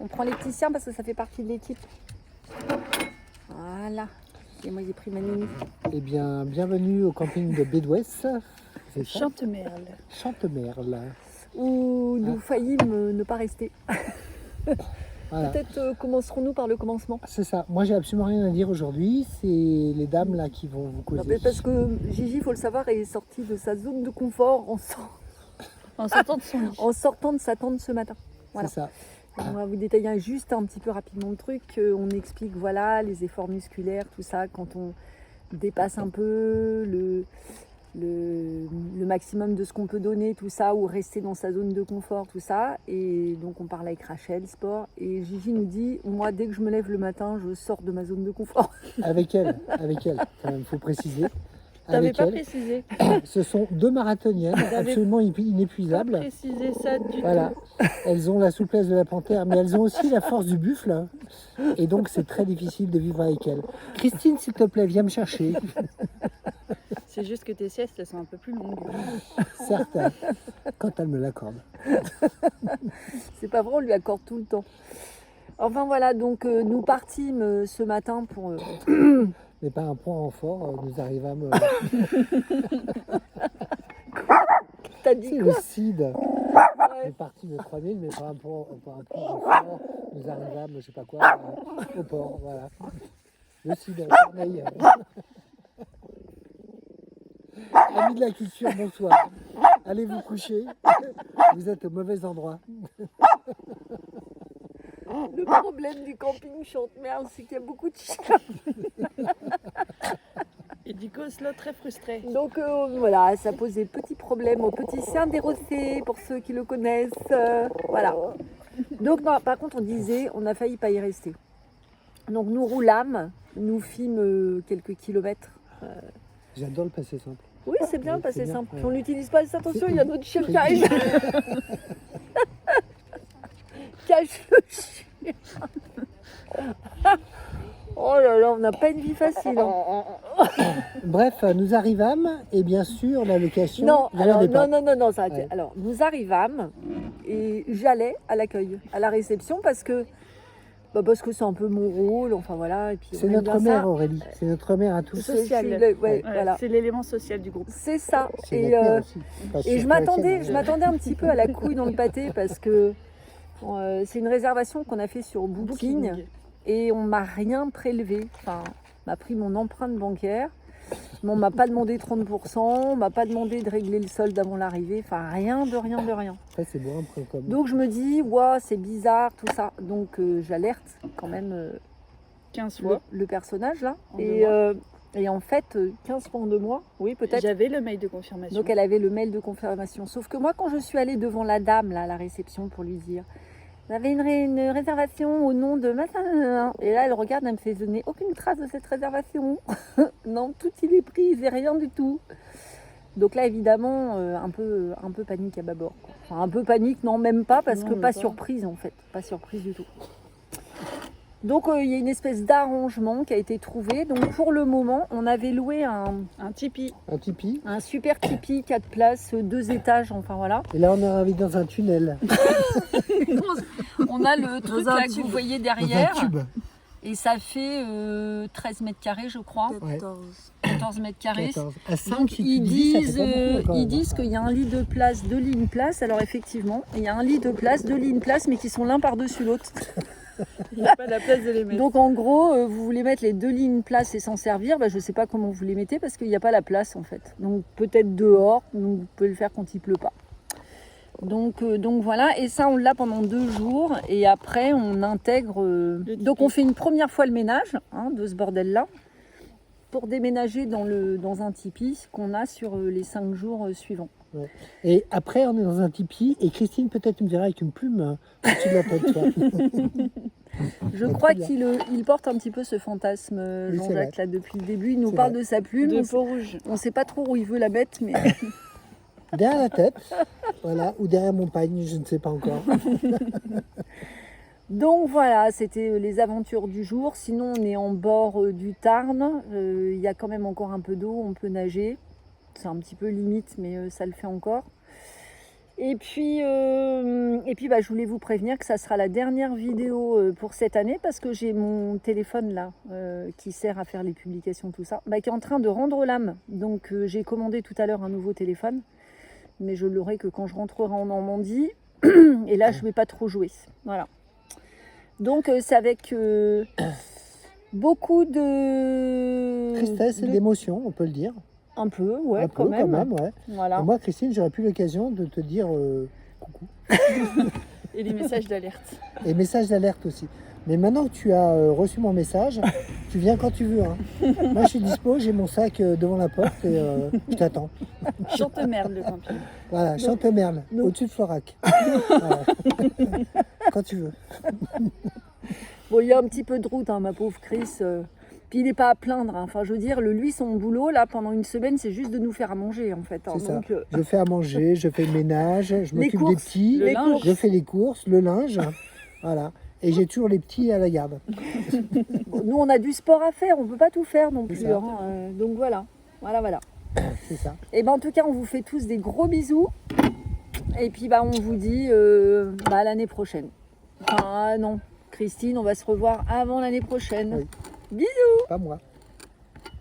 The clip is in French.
On prend les petits siens parce que ça fait partie de l'équipe. Voilà. Et moi, j'ai pris ma Nini. Eh bien, bienvenue au camping de Bédouès. C'est ça Chantemerle. Chantemerle. Où nous faillîmes ne pas rester. Voilà. Peut-être commencerons-nous par le commencement. C'est ça. Moi, j'ai absolument rien à dire aujourd'hui. C'est les dames là qui vont vous causer. Non, mais parce que Gigi, il faut le savoir, est sortie de sa zone de confort En sortant de son lit. en sortant de sa tente ce matin. Voilà. C'est ça. On va vous détailler juste un petit peu rapidement le truc. On explique voilà les efforts musculaires, tout ça, quand on dépasse un peu le maximum de ce qu'on peut donner, tout ça, ou rester dans sa zone de confort, tout ça. Et donc on parle avec Rachel, sport. Et Gigi nous dit, moi dès que je me lève le matin, je sors de ma zone de confort. Avec elle. Quand même, il faut préciser. T'avais Avec pas elle. précisé. Ce sont deux marathoniennes absolument Pas inépuisables. précisé ça du Voilà. Elles ont la souplesse de la panthère, mais elles ont aussi la force du buffle. Et donc, c'est très difficile de vivre avec elles. Christine, s'il te plaît, viens me chercher. tout. C'est juste que tes siestes, elles sont un peu plus longues. Certes, quand elle me l'accorde. C'est pas vrai, on lui accorde tout le temps. Enfin voilà, donc nous partîmes ce matin pour... Mais par un point en fort, nous arrivâmes. T'as dit C'est le quoi? CID. On est parti de 3000, mais par un point en fort, nous arrivâmes, je sais pas quoi, au port. Voilà. Le CID à Corneille. Amis de la culture, bonsoir. Allez vous coucher. Vous êtes au mauvais endroit. Le problème du camping Chantemerle, c'est qu'il y a beaucoup de chiens. Et du coup, Oslo très frustré. Donc voilà, ça pose des petits problèmes au petit chien des Rossées, pour ceux qui le connaissent. Voilà. Donc non, par contre, on disait, on a failli pas y rester. Donc nous roulâmes, nous fîmes quelques kilomètres. J'adore le passé simple. Oui, c'est bien, Oui, passer c'est bien, simple. ouais. Puis on n'utilise pas les attention, il y a notre chien c'est qui arrive. Cache le chien. Oh là là, on n'a pas une vie facile. Hein. Bref, nous arrivâmes et bien sûr la location. Non, il y en alors, avait pas. non, ça. Ouais. Alors, nous arrivâmes et j'allais à l'accueil, à la réception parce que c'est un peu mon rôle, enfin voilà. Et puis C'est on aime notre bien mère ça. Aurélie, c'est notre mère à tous. Social. Ouais, Ouais, voilà. C'est l'élément social du groupe. C'est ça. C'est Et, notre mère aussi. Pas et sûr je que la tienne, m'attendais, un petit peu à la couille dans le pâté parce que c'est une réservation qu'on a fait sur Booking. Et on m'a rien prélevé. Enfin, on m'a pris mon empreinte bancaire. Mais on m'a pas demandé 30%, on m'a pas demandé de régler le solde avant l'arrivée. Enfin, rien de rien de rien. Après, c'est bon, un comme. Donc je me dis, ouais, c'est bizarre, tout ça. Donc j'alerte quand même 15 fois. le personnage là. En 2 mois. Et en fait, 15 fois en 2 mois, oui peut-être. J'avais le mail de confirmation. Donc elle avait le mail de confirmation. Sauf que moi, quand je suis allée devant la dame là, à la réception pour lui dire, vous avez une réservation au nom de machin. Et là, elle regarde, elle me fait, je n'ai aucune trace de cette réservation. Non, tout il est pris, j'ai rien du tout. Donc là, évidemment, un peu panique à bâbord. Quoi. Enfin, un peu panique, non, même pas, parce Non, que même pas pas. surprise en fait. Pas surprise du tout. Donc il y a une espèce d'arrangement qui a été trouvé. Donc pour le moment, on avait loué un Tipeee. Un tipi. super tipi, 4 places, 2 étages, enfin voilà. Et là, on est arrivé dans un tunnel. On a le truc un là que tube. vous voyez Dans un derrière. tube. Et ça fait 13 mètres carrés, je crois. Ouais. 14 mètres carrés. 14. À 5, Donc si tu ils dis, ça fait disent, pas beaucoup, quand ils même. disent qu'il y a un lit de place, 2 lits, une place. Alors effectivement, il y a un lit de place, 2 lits, une place, mais qui sont l'un par-dessus l'autre. Il n'y a pas la place de les mettre. Donc en gros, vous voulez mettre les 2 lits, une place et s'en servir. Je ne sais pas comment vous les mettez parce qu'il n'y a pas la place en fait. Donc peut-être dehors, donc vous pouvez le faire quand il pleut pas. Donc voilà, et ça on l'a pendant 2 jours et après on intègre. Donc on fait une première fois le ménage de ce bordel-là pour déménager dans un tipi qu'on a sur les 5 jours suivants. Ouais. Et après, on est dans un tipi. Et Christine, peut-être, tu me diras avec une plume au-dessus de la tête. Toi. Je Ouais, crois très qu'il porte un petit peu ce fantasme, Oui, c'est Jean-Jacques, là depuis le début. Il nous C'est parle vrai. de sa plume. De peau rouge. On ne sait pas trop où il veut la mettre, mais Derrière la tête, voilà, ou derrière mon pagne, je ne sais pas encore. donc voilà, c'était les aventures du jour. Sinon, on est en bord du Tarn. Il y a quand même encore un peu d'eau, on peut nager. C'est un petit peu limite, mais ça le fait encore. Et puis bah, je voulais vous prévenir que ça sera la dernière vidéo pour cette année parce que j'ai mon téléphone là qui sert à faire les publications, tout ça, bah, qui est en train de rendre l'âme. Donc j'ai commandé tout à l'heure un nouveau téléphone, mais je l'aurai que quand je rentrerai en Normandie. Et là, je ne vais pas trop jouer. Voilà. Donc c'est avec beaucoup de... Tristesse et d'émotion, on peut le dire. Un peu, ouais, Un peu, quand même. ouais. Voilà. Et moi, Christine, j'aurais plus l'occasion de te dire coucou. Et les messages d'alerte. Et message d'alerte aussi. Mais maintenant que tu as reçu mon message, tu viens quand tu veux. Hein. Moi, je suis dispo, j'ai mon sac devant la porte et je t'attends. Chante merde le camping. Voilà, Chante-Merle, Non. au-dessus de Florac. Voilà. Quand tu veux. Bon, il y a un petit peu de route, hein, ma pauvre Chris. Puis il n'est pas à plaindre. Hein. Enfin, je veux dire, lui, son boulot, là, pendant une semaine, c'est juste de nous faire à manger, en fait. Hein. C'est ça. Donc, Je fais à manger, je fais le ménage, je Les m'occupe des courses, petits, le linge. je fais les courses, le linge. Voilà. Et j'ai toujours les petits à la garde. bon, nous, on a du sport à faire. On ne peut pas tout faire non C'est plus. ça. Hein. Donc voilà. Voilà. C'est ça. Et ben, en tout cas, on vous fait tous des gros bisous. Et puis, bah, on vous dit à l'année prochaine. Enfin, non. Christine, on va se revoir avant l'année prochaine. Oui. Bisous. Pas moi.